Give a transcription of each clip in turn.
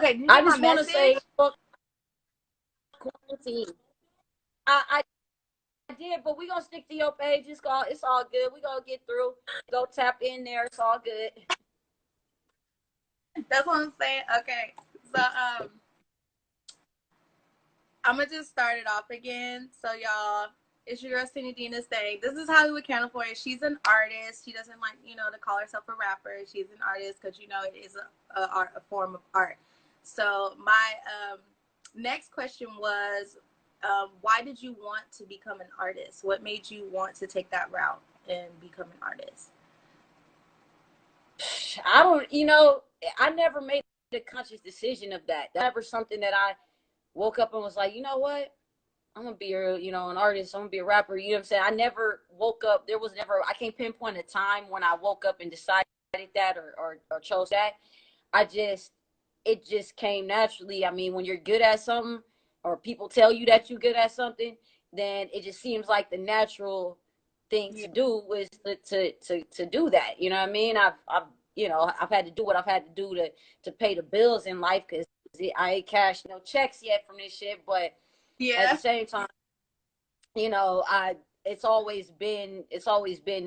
Okay, did you I get my just want to say, message? fuck quarantine. I did, but we gonna stick to your page. It's all good. We gonna get through. Go tap in there. It's all good. That's what I'm saying. Okay. So I'm gonna just start it off again. So y'all, it's your girl Cindy Dina saying this is Hollywood, California. She's an artist. She doesn't like, to call herself a rapper. She's an artist because it is a form of art. So my next question was, why did you want to become an artist? What made you want to take that route and become an artist? I don't. I never made a conscious decision of that. That's never something that I woke up and was like, you know what? I'm gonna be an artist. I'm gonna be a rapper. You know what I'm saying? I never woke up. There was never. I can't pinpoint a time when I woke up and decided that or chose that. It just came naturally. I mean, when you're good at something, or people tell you that you're good at something, then it just seems like the natural thing Yeah. to do is to do that. You know what I mean? I've had to do what I've had to do to pay the bills in life because I ain't cashed no checks yet from this shit, but at the Yeah. same time, I it's always been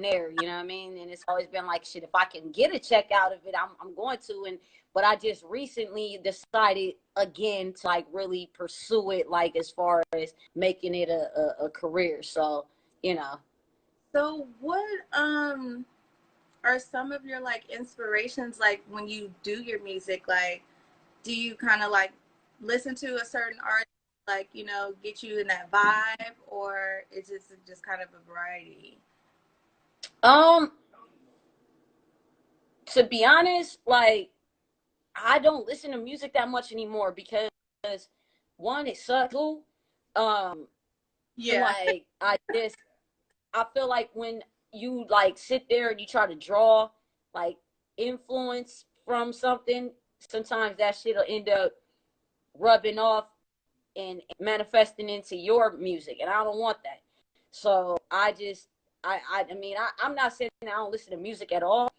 there, you know what I mean? And it's always been like shit, if I can get a check out of it, I'm going to. And but I just recently decided again to like really pursue it, like as far as making it a career. So, you know. So what are some of your like inspirations, like when you do your music? Like, do you kind of like listen to a certain artist, like, get you in that vibe, or is it just kind of a variety? Um, to be honest, like I don't listen to music that much anymore because one, it sucks. Two, um, Yeah. like I feel like when you like sit there and you try to draw like influence from something, sometimes that shit'll end up rubbing off and manifesting into your music, and I don't want that. So I'm not saying I don't listen to music at all,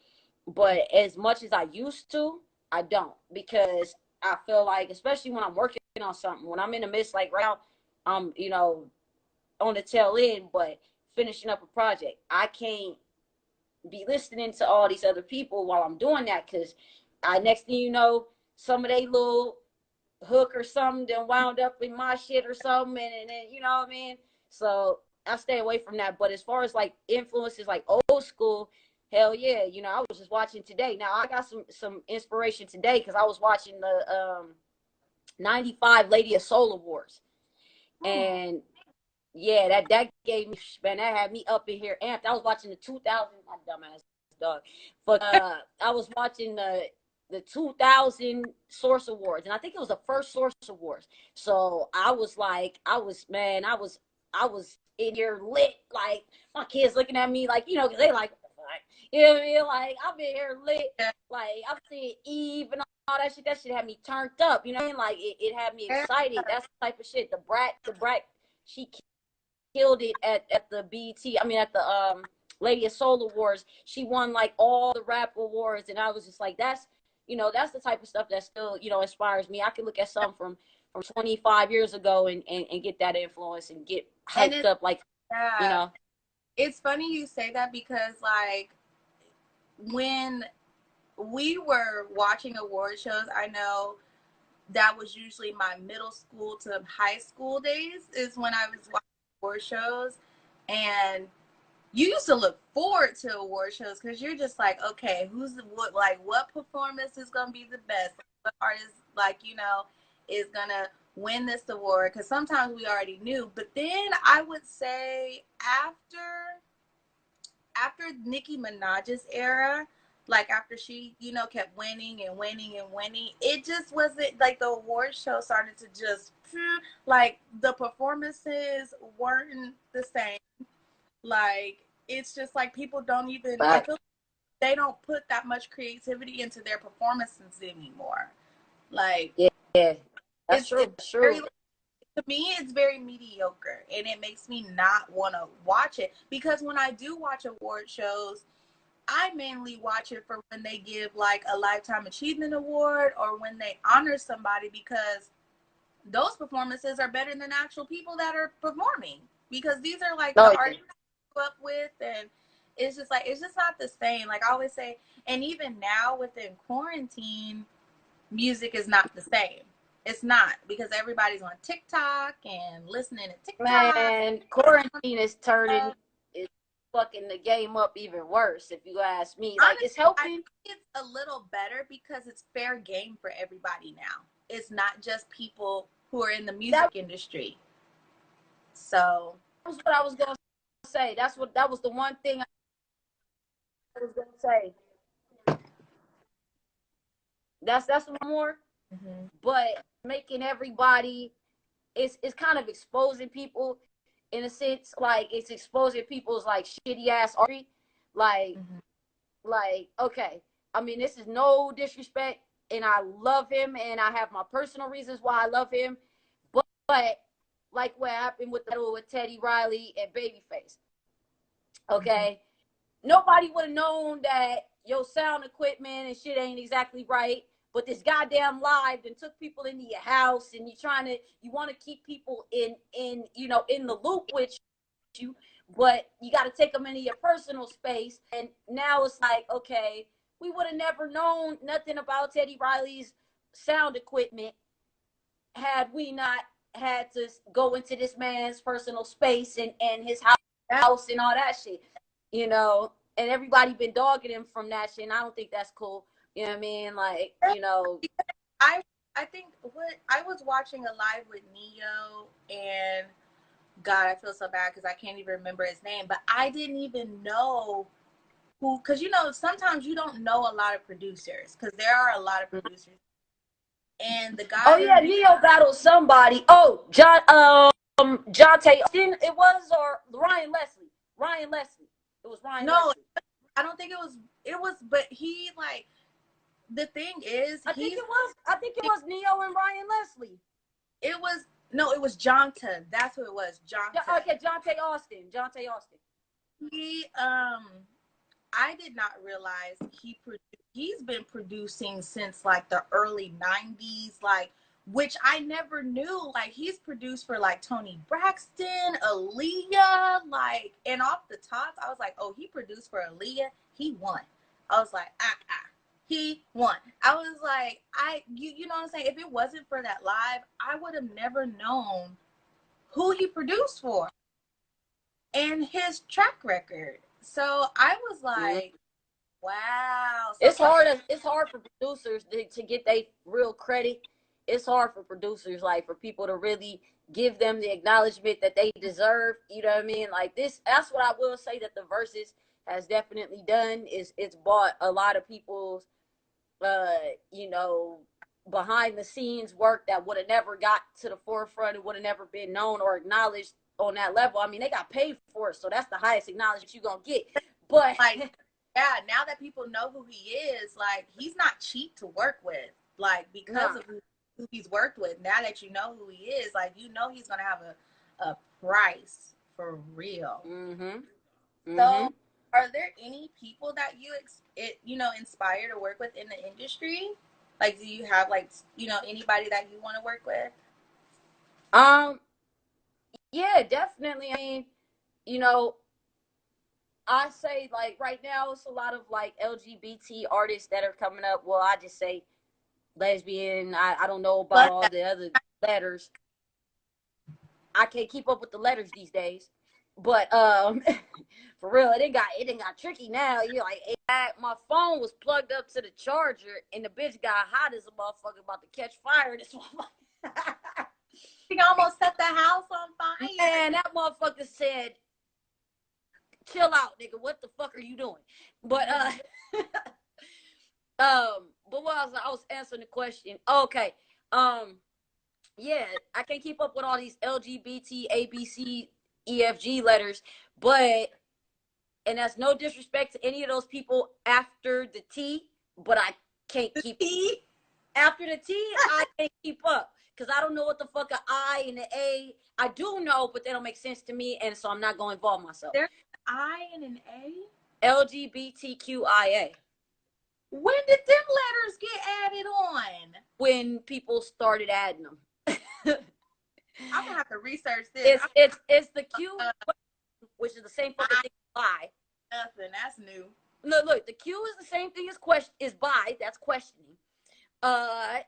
but as much as I used to, I don't, because I feel like, especially when I'm working on something, when I'm in the midst, like right now, I'm on the tail end, but finishing up a project, I can't be listening to all these other people while I'm doing that, because I next thing you know, some of they little hook or something then wound up in my shit or something, and then you know what I mean. So I stay away from that. But as far as like influences, like old school, hell yeah, I was just watching today. Now I got some inspiration today because I was watching the '95 Lady of Soul Awards, Oh. and yeah, that gave me, man, that had me up in here amped. I was watching the 2000, my dumbass dog, but I was watching the 2000 Source Awards, and I think it was the first Source Awards. So I was like, I was in here lit, like my kids looking at me like, because they like, you know what I mean? Like I'm in here lit, Yeah. like I'm seeing Eve and all that shit. That shit had me turned up, you know what I mean? Like it had me excited. That's the type of shit. The brat, she killed it at the BET. I mean, at the Lady of Soul Awards. She won like all the rap awards, and I was just like, that's the type of stuff that still inspires me. I can look at something from 25 years ago and get that influence and get And hyped it's, up, like you yeah, know. it's funny you say that because like when we were watching award shows, I know that was usually my middle school to high school days is when I was watching award shows. And you used to look forward to award shows because you're just like, okay, what performance is gonna be the best? What artist, like, is gonna win this award? Because sometimes we already knew. But then I would say after Nicki Minaj's era, like after she, kept winning and winning and winning, it just wasn't like the award show started to just like the performances weren't the same. Like it's just like people don't even, I But feel like they don't put that much creativity into their performances anymore. Like yeah, yeah, that's it's true. That's very, true. to me it's very mediocre, and it makes me not want to watch it because when I do watch award shows, I mainly watch it for when they give like a lifetime achievement award or when they honor somebody, because those performances are better than actual people that are performing, because these are like the artists I grew up with, and it's just like, it's just not the same. Like I always say, and even now within quarantine, music is not the same. It's not, because everybody's on TikTok and listening to TikTok. Man, quarantine is turning, is fucking the game up even worse, if you ask me. Like, Honestly, it's I helping. think it's a little better because it's fair game for everybody now. It's not just people who are in the music industry. So That was what I was gonna say. That was the one thing I was gonna say. That's one more, but making everybody, it's kind of exposing people in a sense. Like, it's exposing people's like shitty ass artistry. Like, okay, I mean, this is no disrespect, and I love him, and I have my personal reasons why I love him, but like what happened with Teddy Riley and Babyface. Okay, nobody would have known that your sound equipment and shit ain't exactly right. But this goddamn live and took people into your house, and you want to keep people in in the loop with you, but you got to take them into your personal space. And now it's like, okay, we would have never known nothing about Teddy Riley's sound equipment had we not had to go into this man's personal space and his house and all that shit, and everybody been dogging him from that shit, and I don't think that's cool. You know what I mean? Like, I I think what I was watching a live with Neo, and God, I feel so bad because I can't even remember his name, but I didn't even know who, because sometimes you don't know a lot of producers, because there are a lot of producers, and the oh guy yeah, Neo battled somebody. Oh, John Tay Austin, it was, or Ryan Leslie. Ryan Leslie. It was Ryan no, Leslie. I don't think it was, but he, like, the thing is, I think it was Neo and Ryan Leslie. It was, no, it was Jonta. That's who it was, Jonta. Okay, John Tay Austin. He I did not realize he's been producing since like the early 90s, like, which I never knew. Like, he's produced for like Toni Braxton, Aaliyah, like, and off the top I was like, oh, he produced for Aaliyah, he won. I was like, he won. I was like, you know what I'm saying? If it wasn't for that live, I would have never known who he produced for and his track record. So I was like, wow. So It's hard for producers to get their real credit. It's hard for producers, like, for people to really give them the acknowledgement that they deserve. You know what I mean? Like, that's what I will say that the Versus has definitely done, is it's bought a lot of people's you know, behind the scenes work that would have never got to the forefront. It would have never been known or acknowledged on that level. I mean, they got paid for it, so that's the highest acknowledgement you're gonna get. But like, yeah, now that people know who he is, like, he's not cheap to work with. Like, because of who he's worked with. Now that you know who he is, like, he's gonna have a price for real. So, are there any people that you inspire to work with in the industry? Like, do you have, like, anybody that you want to work with? Yeah, definitely. I mean, I say, like, right now it's a lot of like LGBT artists that are coming up. Well, I just say lesbian. I don't know about all the other letters. I can't keep up with the letters these days. But for real, it got tricky now. You're like, my phone was plugged up to the charger, and the bitch got hot as a motherfucker, about to catch fire. This one, She almost set the house on fire. Man, that motherfucker said, "Chill out, nigga. What the fuck are you doing?" But but what I was answering the question. Okay, yeah, I can't keep up with all these LGBT, ABC, EFG letters, but, and that's no disrespect to any of those people after the T, but I can't keep after the T. I can't keep up because I don't know what the fuck an I and an A. I do know, but they don't make sense to me, and so I'm not going to involve myself. There's an I and an A. LGBTQIA. When did them letters get added on? When people started adding them. I'm gonna have to research this. It's the Q, which is the same fucking thing as bi. Nothing. That's new. Look, the Q is the same thing as question is bi. That's questioning. That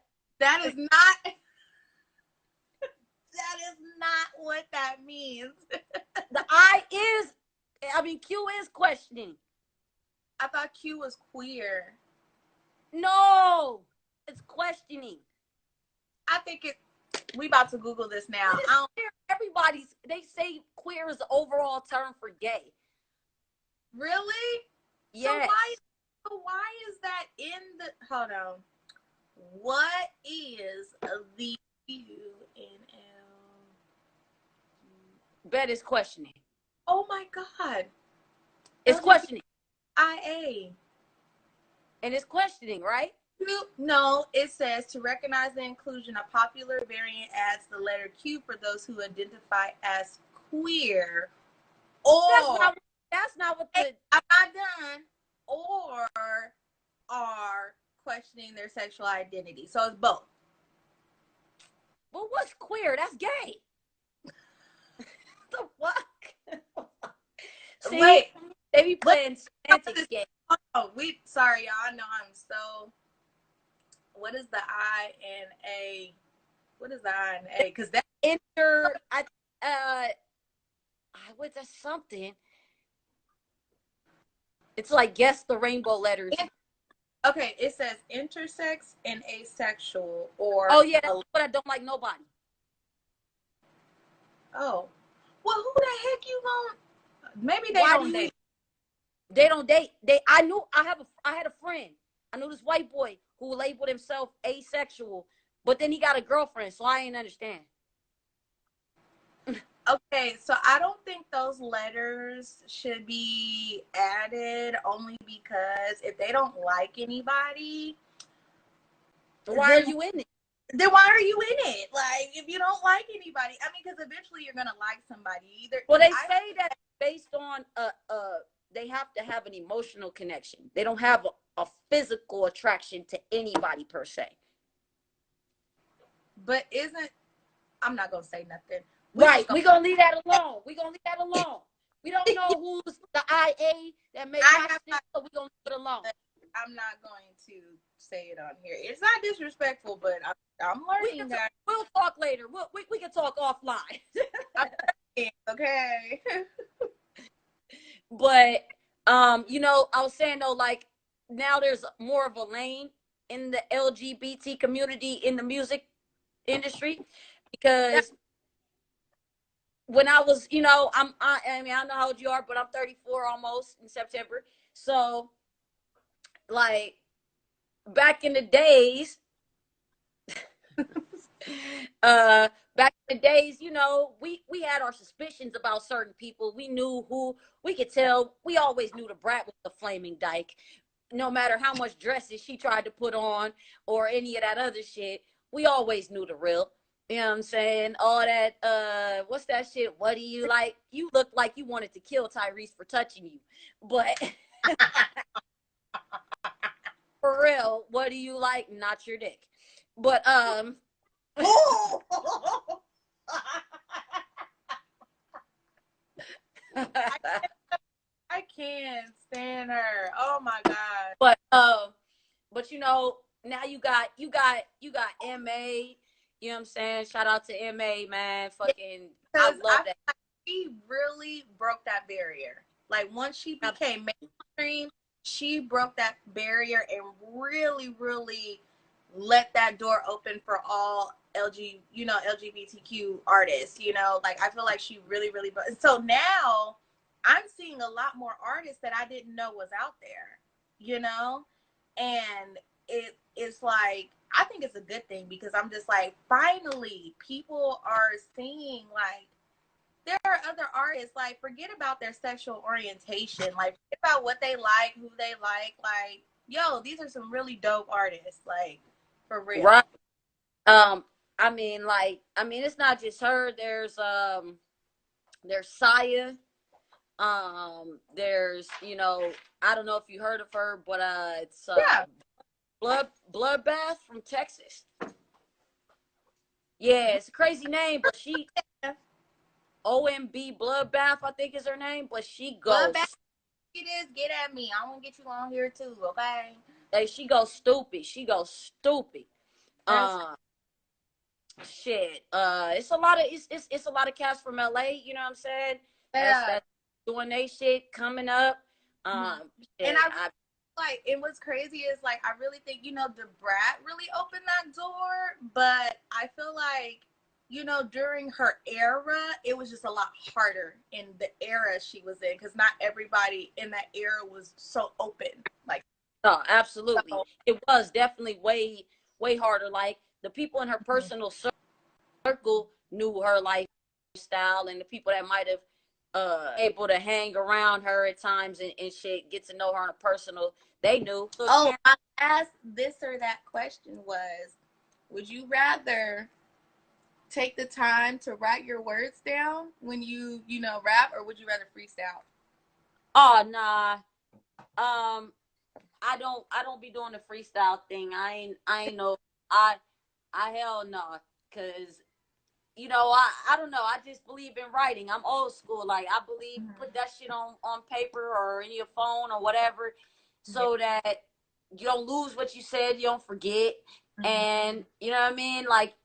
is not. That is not what that means. The I is, Q is questioning. I thought Q was queer. No, it's questioning. I think it. We about to Google this now. They say queer is the overall term for gay. Really? Yeah. So why is that in the? Hold on. What is the UNL? Bet is questioning. Oh my God. It's questioning. IA. And it's questioning, right? No, it says to recognize the inclusion, a popular variant adds the letter Q for those who identify as queer. Or that's not what the. I'm not done. Or are questioning their sexual identity. So it's both. Well, what's queer? That's gay. The fuck? See, wait, they be playing semantics game. Oh, sorry, y'all. I know I'm so. What is the I and A? What is the I and A? Because that what's that something? It's like guess the rainbow letters. Okay, it says intersex and asexual, or oh yeah, that's what I don't like nobody. Oh, well, who the heck you want? Maybe they don't date. They don't date. I had a friend. I knew this white boy who labeled himself asexual, but then he got a girlfriend, so I ain't understand. Okay, so I don't think those letters should be added only because if they don't like anybody, why are you in it? Then why are you in it? Like, if you don't like anybody, I mean, because eventually you're gonna like somebody. Either. Well, they say that based on they have to have an emotional connection. They don't have a physical attraction to anybody per se. But I'm not gonna say nothing. We're gonna leave that alone. We don't know who's the IA that made my shit, so we're gonna leave it alone. I'm not going to say it on here. It's not disrespectful, but I'm learning that. We'll talk later. We can talk offline. Okay. But I was saying though, like now there's more of a lane in the LGBT community in the music industry because when I was, I don't know how old you are, but I'm 34 almost in September. So like back in the days, we had our suspicions about certain people. We knew who, we could tell. We always knew the brat was the flaming dyke. No matter how much dresses she tried to put on or any of that other shit, we always knew the real. You know what I'm saying? All that, what's that shit? What do you like? You look like you wanted to kill Tyrese for touching you. But for real, what do you like? Not your dick. But, I can't stand her. Oh my God. But now you got MA. You know what I'm saying? Shout out to MA, man. Fucking, I love that. She really broke that barrier. Like once she became mainstream, she broke that barrier and really, really let that door open for all LGBTQ artists. Like I feel like she really, really. So now I'm seeing a lot more artists that I didn't know was out there. And it's like, I think it's a good thing because I'm just like, finally people are seeing like there are other artists, like forget about their sexual orientation, like forget about what they like, who they like yo, these are some really dope artists, like for real. Right. It's not just her. There's Saya. There's, I don't know if you heard of her, but it's Yeah. Bloodbath from Texas. Yeah, it's a crazy name, but she OMB Bloodbath, I think is her name, but she goes Bloodbath, it is. Get at me. I want to get you on here too. Okay. like she goes stupid. She goes stupid. That's Uh, shit. It's a lot of it's a lot of cats from LA. You know what I'm saying? yeah. That's doing they shit coming up. Mhm. And Shit, I like, and what's crazy is like I really think the Brat really opened that door, but I feel like during her era it was just a lot harder in the era she was in because not everybody in that era was so open like oh, absolutely. so. It was definitely way harder. Like the people in her Mhm. personal circle knew her lifestyle, and the people that might have able to hang around her at times and shit, get to know her on a personal, they knew. So Oh, I asked this or that question was, would you rather take the time to write your words down when rap, or would you rather freestyle? oh nah. Um I don't be doing the freestyle thing. I ain't know I I hell no. Cause I don't know. I just believe in writing. I'm old school. Like I believe put Mhm. that shit on paper or in your phone or whatever, Yeah. so that you don't lose what you said. You don't forget, Mhm. and you know what I mean. Like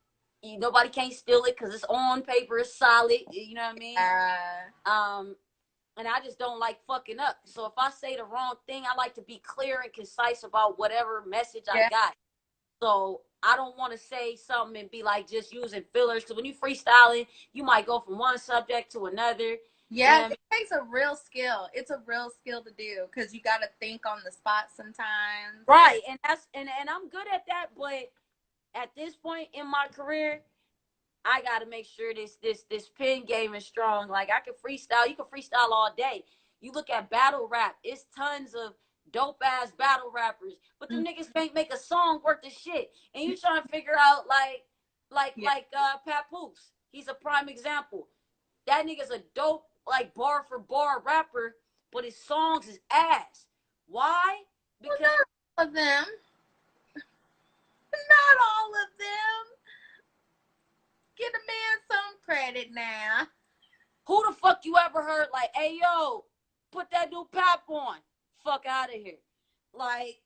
nobody can't steal it because it's on paper. It's solid. You know what I mean. Uh, Um, and I just don't like fucking up. So if I say the wrong thing, I like to be clear and concise about whatever message I yeah. got. So I don't want to say something and be like just using fillers, because when you freestyling, you might go from one subject to another. You know Yeah, what I mean? it takes a real skill. It's a real skill to do because you got to think on the spot sometimes. And Right, and and I'm good at that, but at this point in my career, I got to make sure this pen game is strong. Like I can freestyle, you can freestyle all day. You look at battle rap, it's tons of dope ass battle rappers, but them niggas can't make a song worth of shit. And you trying to figure out yeah, Papoose. He's a prime example. That nigga's a dope like bar for bar rapper, but his songs is ass. Why? well, Because not all of them. Not all of them. Give a man some credit now. who the fuck you ever heard like, hey yo, put that new pap on? Fuck out of here. Like,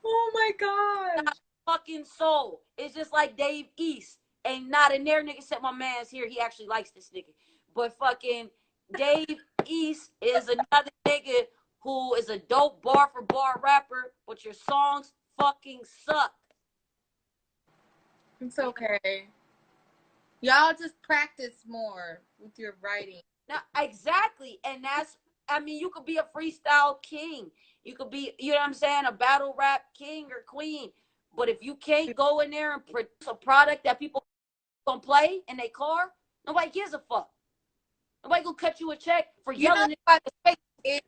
Oh my gosh. fucking soul. It's just like Dave East. Ain't not in there, nigga, except my man's here. He actually likes this nigga. But fucking Dave East is another nigga who is a dope bar for bar rapper, but your songs fucking suck. It's okay. Y'all just practice more with your writing. Now, exactly. And that's, I mean, you could be a freestyle king. You could be, you know what I'm saying, a battle rap king or queen. But if you can't go in there and produce a product that people gonna play in their car, nobody gives a fuck. Nobody gonna cut you a check for You know yelling in what? the face. It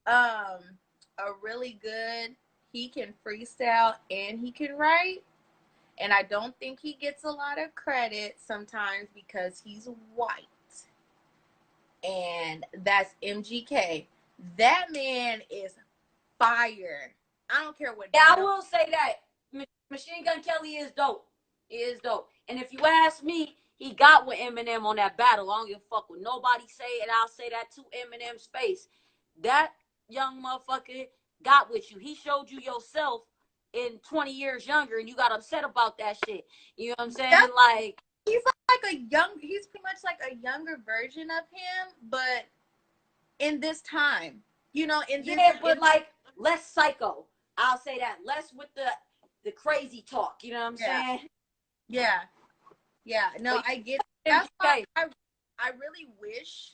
um a really good. He can freestyle and he can write. And I don't think he gets a lot of credit sometimes because he's white. And that's MGK. That man is fire. I don't care what Yeah, I no. will say that Machine Gun Kelly is dope. He is dope. And if you ask me, he got with Eminem on that battle. I don't give a fuck what nobody say, and I'll say that to Eminem's face. That young motherfucker got with you. He showed you yourself in 20 years younger, and you got upset about that shit. You know what I'm saying? Yep. Like, He's pretty much like a younger version of him, but in this time, in this yeah, but like less psycho. I'll say that. Less with the crazy talk. You know what I'm yeah, saying? yeah, yeah. No, But I get that's why MGK, I really wish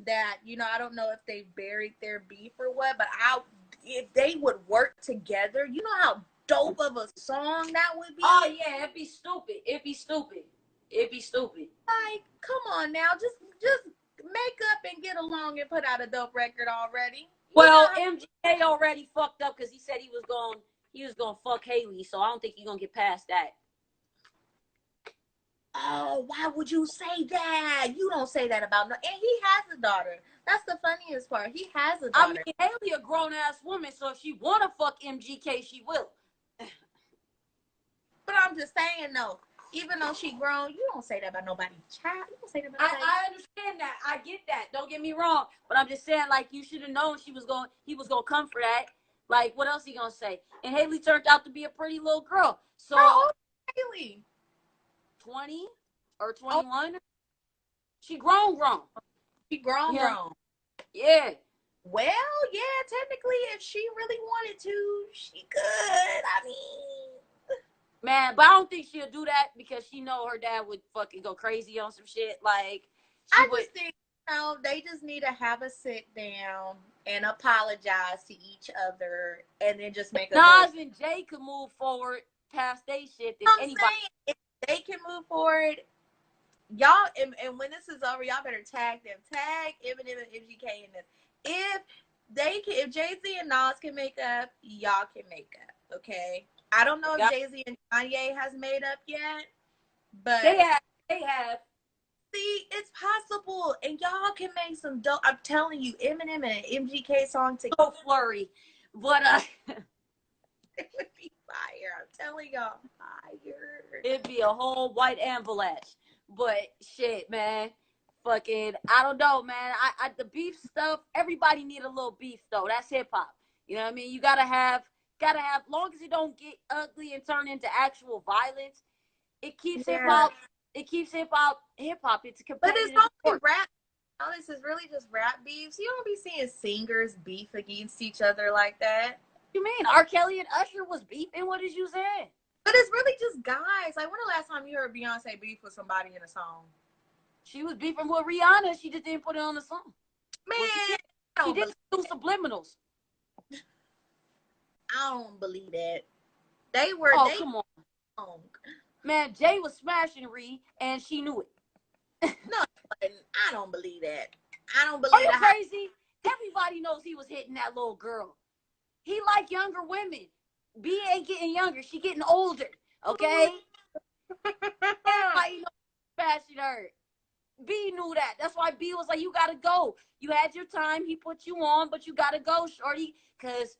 that I don't know if they buried their beef or what, but I if they would work together, you know how dope of a song that would oh be. yeah, it'd be stupid. It'd be stupid. It'd be stupid. Like, come on now, just make up and get along and put out a dope record already. You know Well, how MGK already fucked up because he said he was gonna fuck Haley, so I don't think he's gonna get past that. oh, why would you say that? You don't say that about no. And he has a daughter. That's the funniest part. He has a I daughter. mean, Haley a grown ass woman, so if she wanna fuck MGK, she will. But I'm just saying though, even though she grown, you don't say that about nobody child. You don't say that about nobody. I understand that. I get that. Don't get me wrong. But I'm just saying, like, you should have known he was gonna come for that. Like, what else he gonna say? And Haley turned out to be a pretty little girl. So How old is Haley? 20 or Oh, 21. She grown. she grown, Yeah. grown. Yeah. Well, yeah, technically, if she really wanted to, she could. I mean, Man, but I don't think she'll do that because she know her dad would fucking go crazy on some shit. Like, I just think, they just need to have a sit down and apologize to each other, and then just make a Nas and Jay could move forward past they shit than I'm anybody. saying, if they can move forward, y'all, and when this is over, y'all better tag them. Tag Eminem and MGK in this. If Jay-Z and Nas can make up, y'all can make up. Okay. I don't know if Jay-Z and Kanye has made up yet, but they have. See, it's possible, and y'all can make some dope. I'm telling you, Eminem and MGK song together. So flurry, but it would be fire. I'm telling y'all, fire. it'd be a whole white avalanche. But shit, man, fucking, I don't know, man. I the beef stuff. Everybody need a little beef though. That's hip hop. You know what I mean? You gotta have. Long as it don't get ugly and turn into actual violence, it keeps hip hop. It keeps hip hop. It's a competitive. But it's only rap. Oh, this is really just rap beefs. You don't be seeing singers beef against each other like that. What you mean? R. Kelly and Usher was beefing? What did you say? But it's really just guys. Like, when the last time you heard Beyonce beef with somebody in a song? She was beefing with Rihanna. She just didn't put it on the song. Man, she did do subliminals. I don't believe that. They were. Oh, come on. Man, Jay was smashing Ree, and she knew it. No, I don't believe that. I don't believe that. Are you crazy? Everybody knows he was hitting that little girl. He like younger women. B ain't getting younger. She getting older. Okay? Everybody knows smashing her. B knew that. That's why B was like, you gotta go. You had your time. He put you on, but you gotta go, shorty, because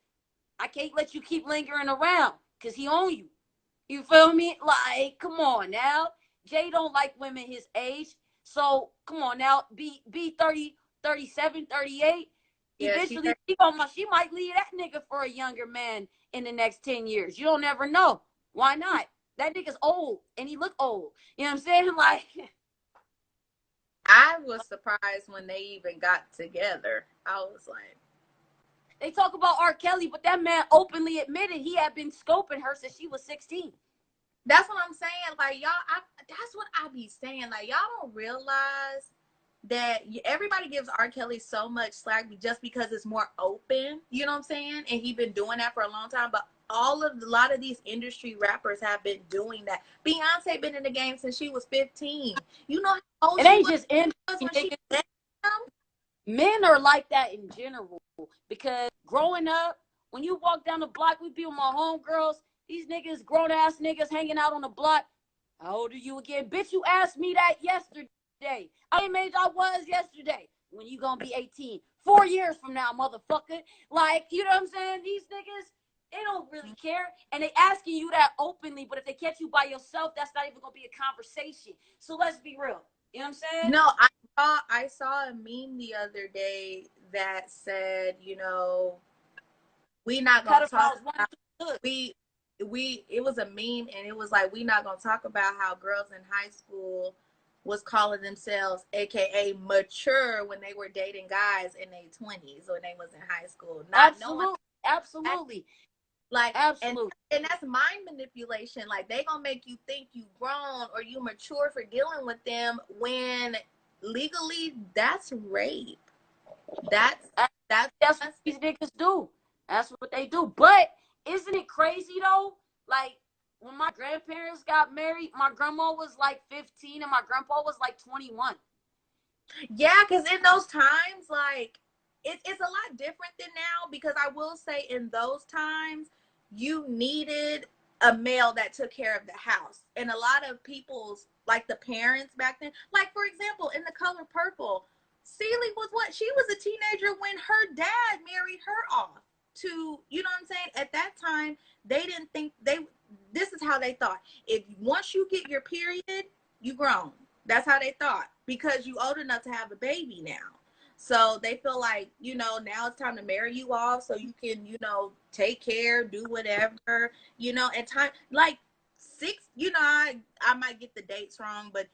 I can't let you keep lingering around because he own you. You feel me? Like, come on now. Jay don't like women his age. So, come on now. Be 30, 37, 38. Yeah, eventually, she might leave that nigga for a younger man in the next 10 years. You don't ever know. Why not? That nigga's old, and he look old. You know what I'm saying? Like, I was surprised when they even got together. I was like, they talk about R. Kelly, but that man openly admitted he had been scoping her since she was 16. That's what I'm saying. Like, y'all, that's what I be saying. Like, y'all don't realize that everybody gives R. Kelly so much slack just because it's more open. You know what I'm saying? And he been doing that for a long time. But a lot of these industry rappers have been doing that. Beyonce been in the game since she was 15. You know how old it ain't she just in when she met him? Men are like that in general because growing up, when you walk down the block, we be with my homegirls. These niggas, grown ass niggas, hanging out on the block. How old are you again, bitch? You asked me that yesterday. I made I was yesterday. When you gonna be 18? 4 years from now, motherfucker. Like, you know what I'm saying? These niggas, they don't really care, and they asking you that openly. But if they catch you by yourself, that's not even gonna be a conversation. So let's be real. You know what I'm saying? No, I saw a meme the other day that said, you know, we not gonna talk about it was a meme, and it was like, we not gonna talk about how girls in high school was calling themselves AKA mature when they were dating guys in their 20s when they was in high school. Absolutely. Like, absolutely. And that's mind manipulation. Like, they gonna make you think you grown or you mature for dealing with them when legally that's rape. That's what these niggas do. That's what they do. But isn't it crazy though? Like, when my grandparents got married, my grandma was like 15 and my grandpa was like 21. Yeah, because in those times, like, it's a lot different than now, because I will say in those times, you needed a male that took care of the house. And a lot of people's like the parents back then. Like, for example, in The Color Purple, Celie was what? She was a teenager when her dad married her off to, you know what I'm saying? At that time, they didn't think this is how they thought. If once you get your period, you grown. That's how they thought, because you old enough to have a baby now. So they feel like, now it's time to marry you off so you can, take care, do whatever, and time like six, I might get the dates wrong, but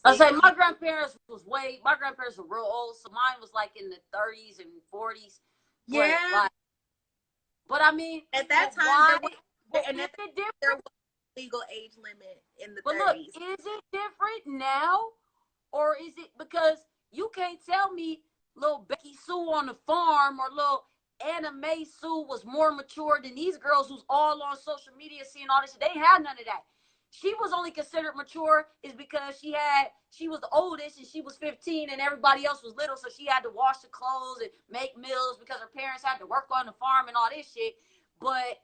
I six. say my grandparents were real old, so mine was like in the 30s and 40s. But Yeah. like, but I mean, At that time, why? and Is at that it time, there different? was a legal age limit in the But look, 30s. is it different now, or is it because you can't tell me little Becky Sue on the farm or little Anna Mae Sue was more mature than these girls who's all on social media seeing all this? They ain't had none of that. She was only considered mature is because she was the oldest and she was 15 and everybody else was little, so she had to wash the clothes and make meals because her parents had to work on the farm and all this shit. But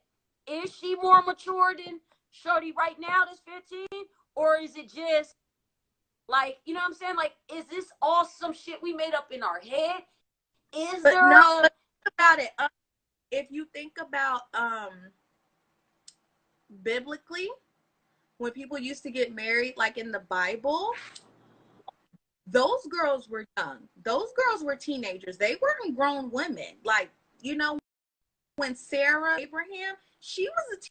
is she more mature than Shorty right now that's 15? Or is it just like, you know what I'm saying? Like, is this all some shit we made up in our head? Is But there no, a but think about it. If you think about biblically, when people used to get married, like in the Bible, those girls were young. Those girls were teenagers. They weren't grown women. Like, when Sarah Abraham, she was a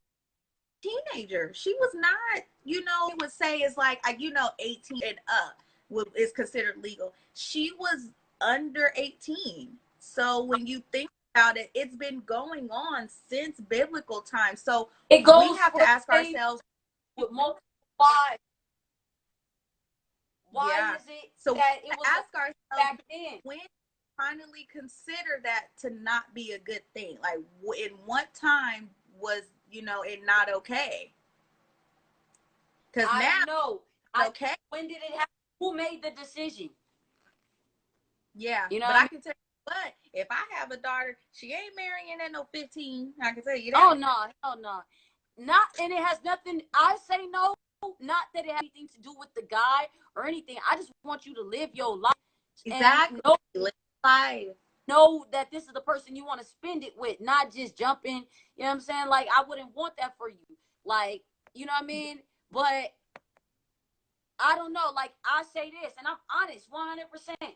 teenager. She was not, we would say is like, 18 and up is considered legal. She was under 18. So when you think about it, it's been going on since biblical times. So it we goes have for to ask ourselves, with multiple wives? Why yeah. is it So that it was ask ourselves, back then? when finally consider that to not be a good thing? Like, in what time was, it not okay? Because I now, don't know. okay. When did it happen? Who made the decision? Yeah, You know but what I I mean? can tell you what, if I have a daughter, she ain't marrying at no 15. I can tell you Oh that. no, hell no. Not, and it has nothing. I say no, not that it has anything to do with the guy or anything. I just want you to live your life and Exactly. Live life. know that this is the person you want to spend it with, not just jumping. You know what I'm saying? Like, I wouldn't want that for you. Like, you know what I mean? But I don't know. Like, I say this, and I'm honest, 100%.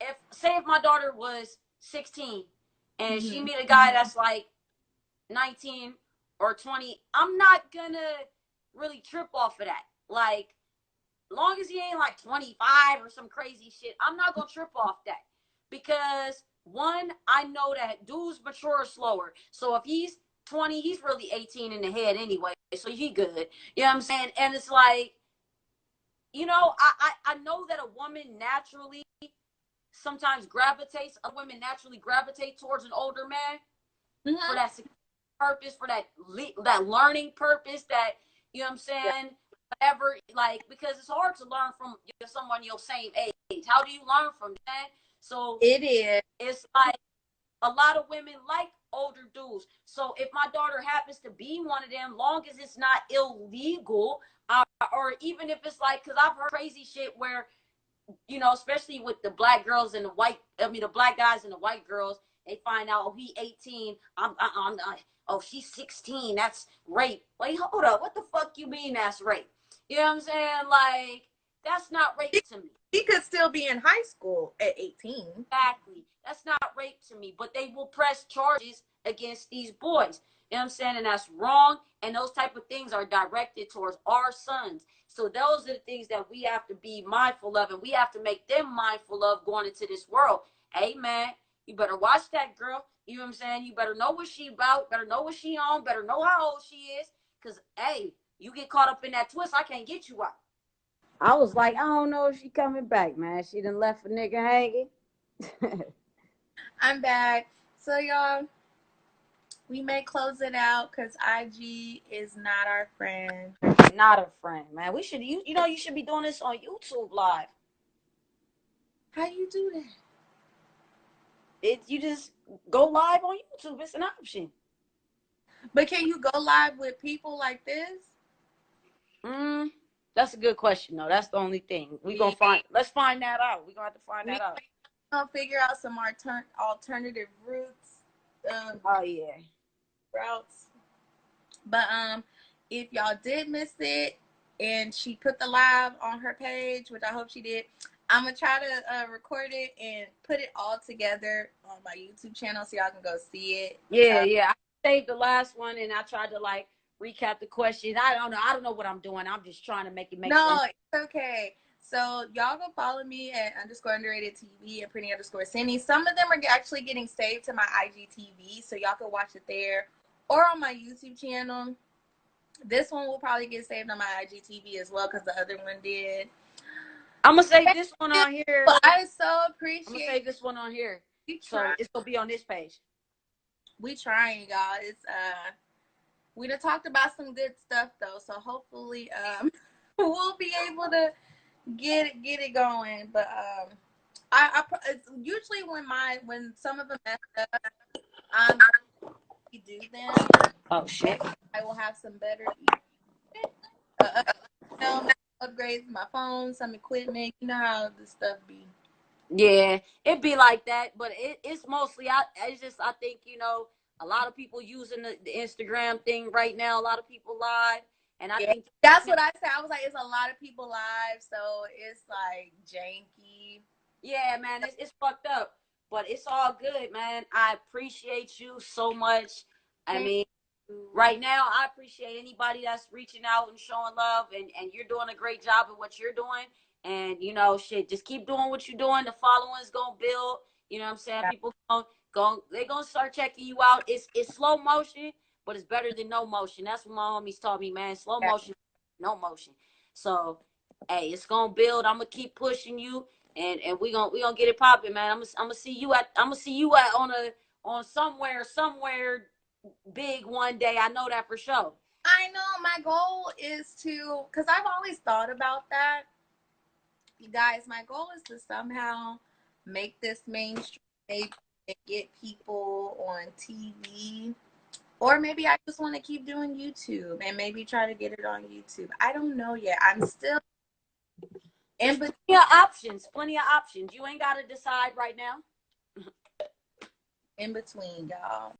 If my daughter was 16 and she Mm-hmm. meet a guy that's like 19 or 20, I'm not gonna really trip off of that. Like, long as he ain't like 25 or some crazy shit, I'm not gonna trip off that. Because one, I know that dudes mature slower. So if he's 20, he's really 18 in the head anyway. So he good. You know what I'm saying? And it's like, I know that a woman naturally sometimes women naturally gravitate towards an older man for Mm-hmm. that purpose, for that learning purpose, that, you know what I'm Yeah. saying, whatever, like, because it's hard to learn from someone your same age. How do you learn from that? So It is. it's like a lot of women like older dudes. So if my daughter happens to be one of them, long as it's not illegal, or even if it's like, because I've heard crazy shit where, especially with the black girls and the black guys and the white girls, they find out, oh, he 18, oh, she's 16, that's rape. Like, hold up, what the fuck you mean that's rape? You know what I'm saying? Like, that's not rape to me. He could still be in high school at 18. Exactly. That's not rape to me, but they will press charges against these boys. You know what I'm saying? And that's wrong. And those type of things are directed towards our sons. So those are the things that we have to be mindful of, and we have to make them mindful of going into this world. Hey, man, you better watch that girl. You know what I'm saying? You better know what she about, better know what she on, better know how old she is. Because, hey, you get caught up in that twist, I can't get you out. I was like, I don't know if she coming back, man. She done left a nigga hanging. I'm back. So, y'all, we may close it out because IG is not our friend. Not a friend, man. We should, you should be doing this on YouTube live. How you do that? You just go live on YouTube. It's an option. But can you go live with people like this? That's a good question, though. That's the only thing. Let's find that out. We're going to have to find that out. We're going to figure out some alternative routes. Oh, yeah. Routes. But if y'all did miss it and she put the live on her page, which I hope she did, I'm going to try to record it and put it all together on my YouTube channel so y'all can go see it. Yeah. I saved the last one and I tried to like recap the questions. I don't know what I'm doing. I'm just trying to make it make sense. No, it's okay. So y'all go follow me at _underrated TV and Pretty_Cindy. Some of them are actually getting saved to my IGTV, so y'all can watch it there or on my YouTube channel. This one will probably get saved on my IGTV as well because the other one did. I'm gonna save this one on here. But I so appreciate. I'm gonna save this one on here. So it's gonna be on this page. We trying, y'all. It's we done talked about some good stuff though, so hopefully we'll be able to get it going. But I usually when some of them mess up, I'm going to do them. Oh shit! I will have some better upgrades my phone, some equipment. You know how this stuff be. Yeah, it be like that, but it's mostly I think, you know, a lot of people using the Instagram thing right now. A lot of people live, and I think that's what I said. I was like, it's a lot of people live, so it's like janky. Yeah, man, it's fucked up, but it's all good, man. I appreciate you so much. I mean, right now, I appreciate anybody that's reaching out and showing love, and you're doing a great job at what you're doing. And, you know, shit, just keep doing what you're doing. The following's going to build. You know what I'm saying? Yeah. People they're going to start checking you out. It's slow motion, but it's better than no motion. That's what my homies taught me, man. Slow motion, no motion. So, hey, it's going to build. I'm going to keep pushing you, and we gonna get it popping, man. I'm gonna see you at on somewhere big one day. I know that for sure. I know my goal is to, because I've always thought about that. You guys, my goal is to somehow make this mainstream, maybe get people on TV, or maybe I just want to keep doing YouTube and maybe try to get it on YouTube. I don't know yet. I'm still in between. Plenty of options. You ain't got to decide right now. In between, y'all.